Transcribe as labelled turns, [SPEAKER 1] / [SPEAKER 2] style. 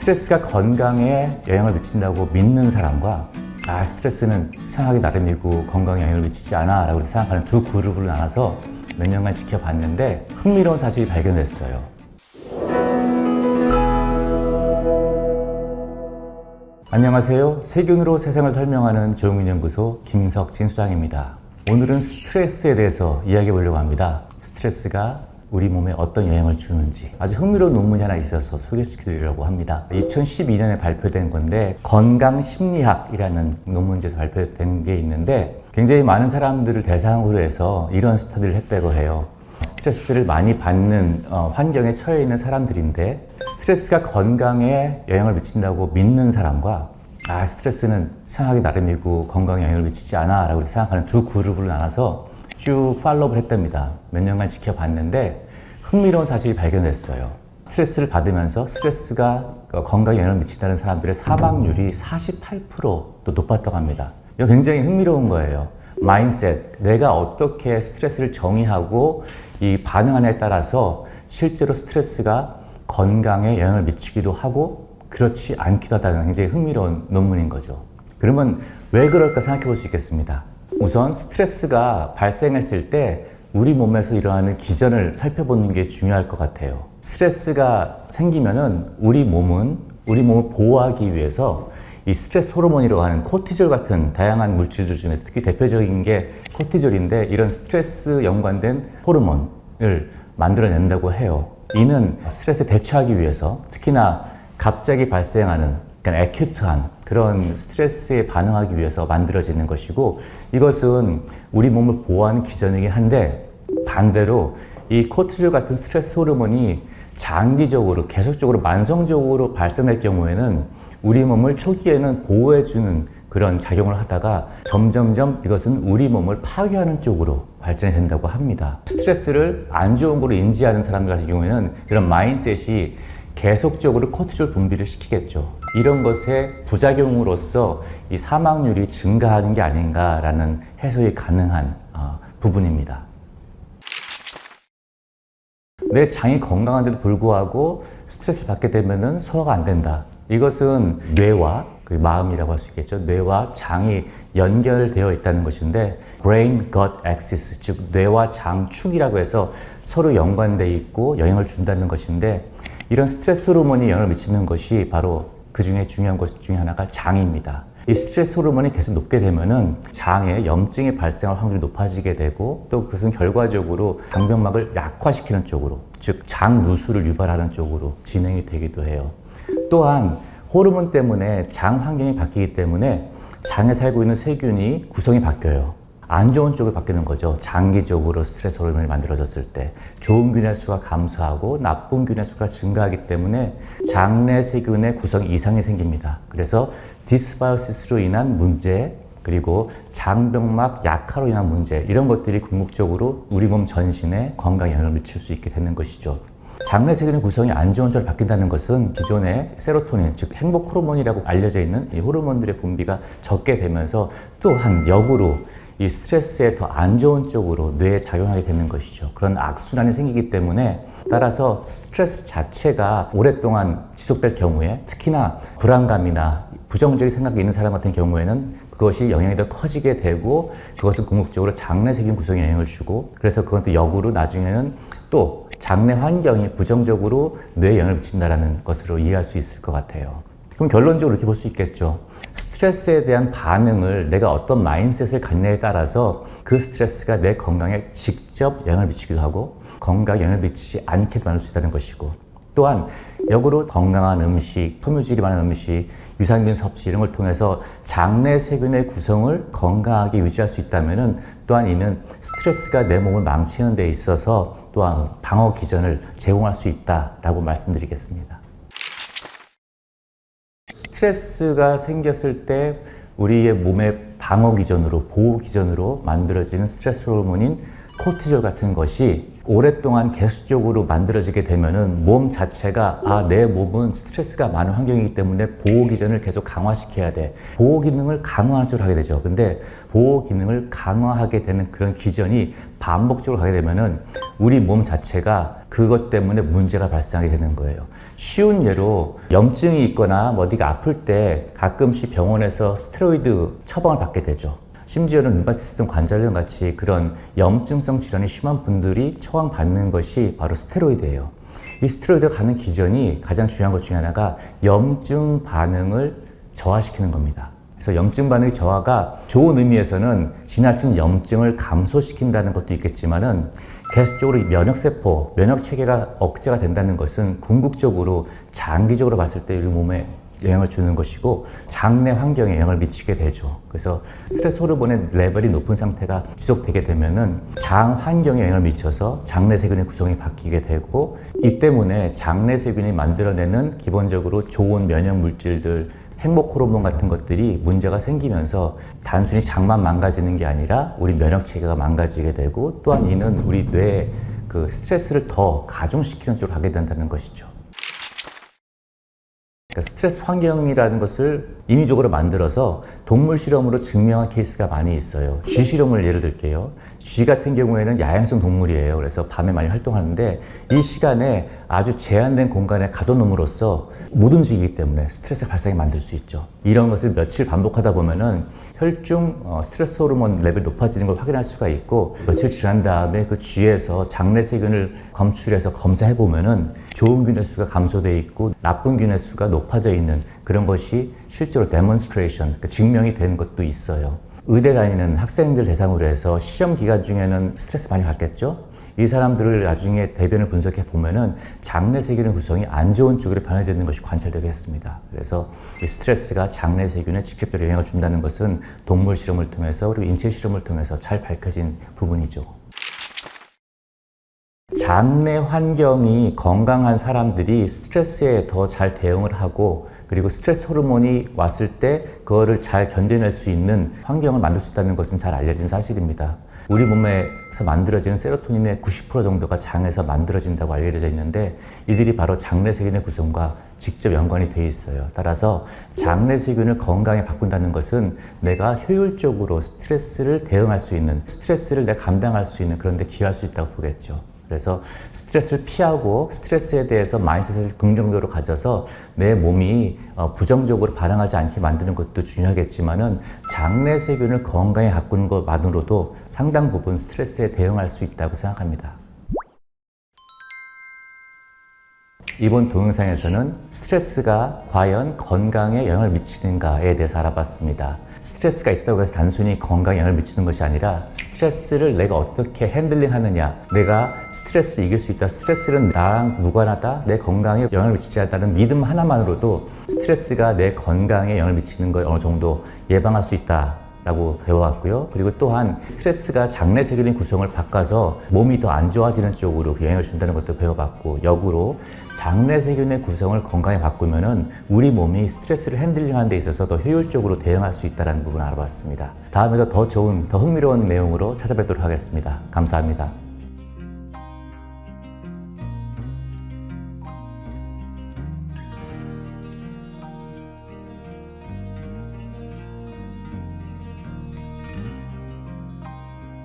[SPEAKER 1] 스트레스가 건강에 영향을 미친다고 믿는 사람과 스트레스는 생각이 나름이고 건강에 영향을 미치지 않아 라고 생각하는 두 그룹으로 나눠서 몇 년간 지켜봤는데 흥미로운 사실이 발견됐어요. 안녕하세요. 세균으로 세상을 설명하는 조용균연구소 김석진 수장입니다. 오늘은 스트레스에 대해서 이야기해 보려고 합니다. 스트레스가 우리 몸에 어떤 영향을 주는지 아주 흥미로운 논문이 하나 있어서 소개시켜드리려고 합니다. 2012년에 발표된 건데 건강심리학이라는 논문지에서 발표된 게 있는데 굉장히 많은 사람들을 대상으로 해서 이런 스터디를 했다고 해요. 스트레스를 많이 받는 환경에 처해 있는 사람들인데 스트레스가 건강에 영향을 미친다고 믿는 사람과 스트레스는 생각이 나름이고 건강에 영향을 미치지 않아 라고 생각하는 두 그룹으로 나눠서 쭉 팔로우를 했답니다. 몇 년간 지켜봤는데 흥미로운 사실이 발견됐어요. 스트레스를 받으면서 스트레스가 건강에 영향을 미친다는 사람들의 사망률이 48%또 높았다고 합니다. 이거 굉장히 흥미로운 거예요. 마인셋, 내가 어떻게 스트레스를 정의하고 이 반응하냐에 따라서 실제로 스트레스가 건강에 영향을 미치기도 하고 그렇지 않기도 하다는 굉장히 흥미로운 논문인 거죠. 그러면 왜 그럴까 생각해 볼 수 있겠습니다. 우선 스트레스가 발생했을 때 우리 몸에서 일어나는 기전을 살펴보는 게 중요할 것 같아요. 스트레스가 생기면은 우리 몸을 보호하기 위해서 이 스트레스 호르몬이라고 하는 코티졸 같은 다양한 물질들 중에서 특히 대표적인 게 코티졸인데 이런 스트레스 연관된 호르몬을 만들어낸다고 해요. 이는 스트레스에 대처하기 위해서 특히나 갑자기 발생하는 애큐트한 그런 스트레스에 반응하기 위해서 만들어지는 것이고 이것은 우리 몸을 보호하는 기전이긴 한데 반대로 이 코티졸 같은 스트레스 호르몬이 장기적으로 계속적으로 만성적으로 발생할 경우에는 우리 몸을 초기에는 보호해주는 그런 작용을 하다가 점점점 이것은 우리 몸을 파괴하는 쪽으로 발전이 된다고 합니다. 스트레스를 안 좋은 거로 인지하는 사람들 같은 경우에는 이런 마인셋이 계속적으로 코티졸 분비를 시키겠죠. 이런 것의 부작용으로서 이 사망률이 증가하는 게 아닌가라는 해석이 가능한 부분입니다. 내 장이 건강한데도 불구하고 스트레스를 받게 되면 소화가 안 된다. 이것은 뇌와 마음이라고 할 수 있겠죠. 뇌와 장이 연결되어 있다는 것인데 brain-gut axis, 즉 뇌와 장축이라고 해서 서로 연관되어 있고 영향을 준다는 것인데 이런 스트레스 호르몬이 영향을 미치는 것이 바로 그 중에 중요한 것 중에 하나가 장입니다. 이 스트레스 호르몬이 계속 높게 되면은 장에 염증이 발생할 확률이 높아지게 되고 또 그것은 결과적으로 장벽막을 약화시키는 쪽으로 즉 장누수를 유발하는 쪽으로 진행이 되기도 해요. 또한 호르몬 때문에 장 환경이 바뀌기 때문에 장에 살고 있는 세균이 구성이 바뀌어요. 안 좋은 쪽으로 바뀌는 거죠. 장기적으로 스트레스 호르몬이 만들어졌을 때 좋은 균의 수가 감소하고 나쁜 균의 수가 증가하기 때문에 장내 세균의 구성 이상이 생깁니다. 그래서 디스바이오시스로 인한 문제 그리고 장벽막 약화로 인한 문제 이런 것들이 궁극적으로 우리 몸 전신에 건강에 영향을 미칠 수 있게 되는 것이죠. 장내 세균의 구성이 안 좋은 쪽으로 바뀐다는 것은 기존의 세로토닌, 즉 행복 호르몬이라고 알려져 있는 이 호르몬들의 분비가 적게 되면서 또한 역으로 이 스트레스에 더 안 좋은 쪽으로 뇌에 작용하게 되는 것이죠. 그런 악순환이 생기기 때문에 따라서 스트레스 자체가 오랫동안 지속될 경우에 특히나 불안감이나 부정적인 생각이 있는 사람 같은 경우에는 그것이 영향이 더 커지게 되고 그것은 궁극적으로 장내 세균 구성에 영향을 주고 그래서 그건 또 역으로 나중에는 또 장내 환경이 부정적으로 뇌에 영향을 미친다는 것으로 이해할 수 있을 것 같아요. 그럼 결론적으로 이렇게 볼 수 있겠죠. 스트레스에 대한 반응을 내가 어떤 마인셋을 갖냐에 따라서 그 스트레스가 내 건강에 직접 영향을 미치기도 하고 건강에 영향을 미치지 않게 만들 수 있다는 것이고 또한 역으로 건강한 음식, 섬유질이 많은 음식, 유산균 섭취 이런 걸 통해서 장내 세균의 구성을 건강하게 유지할 수 있다면 또한 이는 스트레스가 내 몸을 망치는 데 있어서 또한 방어 기전을 제공할 수 있다라고 말씀드리겠습니다. 스트레스가 생겼을 때 우리의 몸의 방어 기전으로 보호 기전으로 만들어지는 스트레스 호르몬인 코티졸 같은 것이 오랫동안 계속적으로 만들어지게 되면은 몸 자체가 내 몸은 스트레스가 많은 환경이기 때문에 보호 기전을 계속 강화시켜야 돼. 보호 기능을 강화하는 쪽으로 하게 되죠. 근데 보호 기능을 강화하게 되는 그런 기전이 반복적으로 가게 되면은 우리 몸 자체가 그것 때문에 문제가 발생하게 되는 거예요. 쉬운 예로 염증이 있거나 어디가 아플 때 가끔씩 병원에서 스테로이드 처방을 받게 되죠. 심지어는 류마티스성 관절염 같이 그런 염증성 질환이 심한 분들이 처방받는 것이 바로 스테로이드예요. 이 스테로이드가 가는 기전이 가장 중요한 것 중에 하나가 염증 반응을 저하시키는 겁니다. 그래서 염증 반응의 저하가 좋은 의미에서는 지나친 염증을 감소시킨다는 것도 있겠지만은 계속적으로 면역세포, 면역체계가 억제가 된다는 것은 궁극적으로 장기적으로 봤을 때 우리 몸에 영향을 주는 것이고 장내 환경에 영향을 미치게 되죠. 그래서 스트레스 호르몬의 레벨이 높은 상태가 지속되게 되면은 장 환경에 영향을 미쳐서 장내 세균의 구성이 바뀌게 되고 이 때문에 장내 세균이 만들어내는 기본적으로 좋은 면역 물질들 행복 호르몬 같은 것들이 문제가 생기면서 단순히 장만 망가지는 게 아니라 우리 면역 체계가 망가지게 되고 또한 이는 우리 뇌에 그 스트레스를 더 가중시키는 쪽으로 가게 된다는 것이죠. 그러니까 스트레스 환경이라는 것을 인위적으로 만들어서 동물 실험으로 증명한 케이스가 많이 있어요. 쥐 실험을 예를 들게요. 쥐 같은 경우에는 야행성 동물이에요. 그래서 밤에 많이 활동하는데 이 시간에 아주 제한된 공간에 가둬놓음으로써 못 움직이기 때문에 스트레스 발생을 만들 수 있죠. 이런 것을 며칠 반복하다 보면은 혈중 스트레스 호르몬 레벨이 높아지는 걸 확인할 수가 있고 며칠 지난 다음에 그 쥐에서 장내 세균을 검출해서 검사해 보면은 좋은 균의 수가 감소되어 있고 나쁜 균의 수가 높아져 있는 그런 것이 실제로 데몬스트레이션, 그러니까 증명이 된 것도 있어요. 의대 다니는 학생들 대상으로 해서 시험 기간 중에는 스트레스 많이 받겠죠? 이 사람들을 나중에 대변을 분석해 보면은 장내 세균의 구성이 안 좋은 쪽으로 변해져 있는 것이 관찰되겠습니다. 그래서 이 스트레스가 장내 세균에 직접적으로 영향을 준다는 것은 동물 실험을 통해서 그리고 인체 실험을 통해서 잘 밝혀진 부분이죠. 장내 환경이 건강한 사람들이 스트레스에 더 잘 대응을 하고 그리고 스트레스 호르몬이 왔을 때 그거를 잘 견뎌낼 수 있는 환경을 만들 수 있다는 것은 잘 알려진 사실입니다. 우리 몸에서 만들어지는 세로토닌의 90% 정도가 장에서 만들어진다고 알려져 있는데 이들이 바로 장내 세균의 구성과 직접 연관이 되어 있어요. 따라서 장내 세균을 건강하게 바꾼다는 것은 내가 효율적으로 스트레스를 대응할 수 있는, 스트레스를 내가 감당할 수 있는 그런 데 기여할 수 있다고 보겠죠. 그래서 스트레스를 피하고 스트레스에 대해서 마인드셋을 긍정적으로 가져서 내 몸이 부정적으로 반응하지 않게 만드는 것도 중요하겠지만은 장내 세균을 건강히 가꾸는 것만으로도 상당 부분 스트레스에 대응할 수 있다고 생각합니다. 이번 동영상에서는 스트레스가 과연 건강에 영향을 미치는가에 대해서 알아봤습니다. 스트레스가 있다고 해서 단순히 건강에 영향을 미치는 것이 아니라 스트레스를 내가 어떻게 핸들링 하느냐, 내가 스트레스를 이길 수 있다, 스트레스는 나랑 무관하다, 내 건강에 영향을 미치지 않다는 믿음 하나만으로도 스트레스가 내 건강에 영향을 미치는 걸 어느 정도 예방할 수 있다 라고 배워왔고요. 그리고 또한 스트레스가 장내 세균의 구성을 바꿔서 몸이 더 안 좋아지는 쪽으로 영향을 준다는 것도 배워봤고, 역으로 장내 세균의 구성을 건강히 바꾸면은 우리 몸이 스트레스를 핸들링하는 데 있어서 더 효율적으로 대응할 수 있다는 부분을 알아봤습니다. 다음에도 더 좋은, 더 흥미로운 내용으로 찾아뵙도록 하겠습니다. 감사합니다.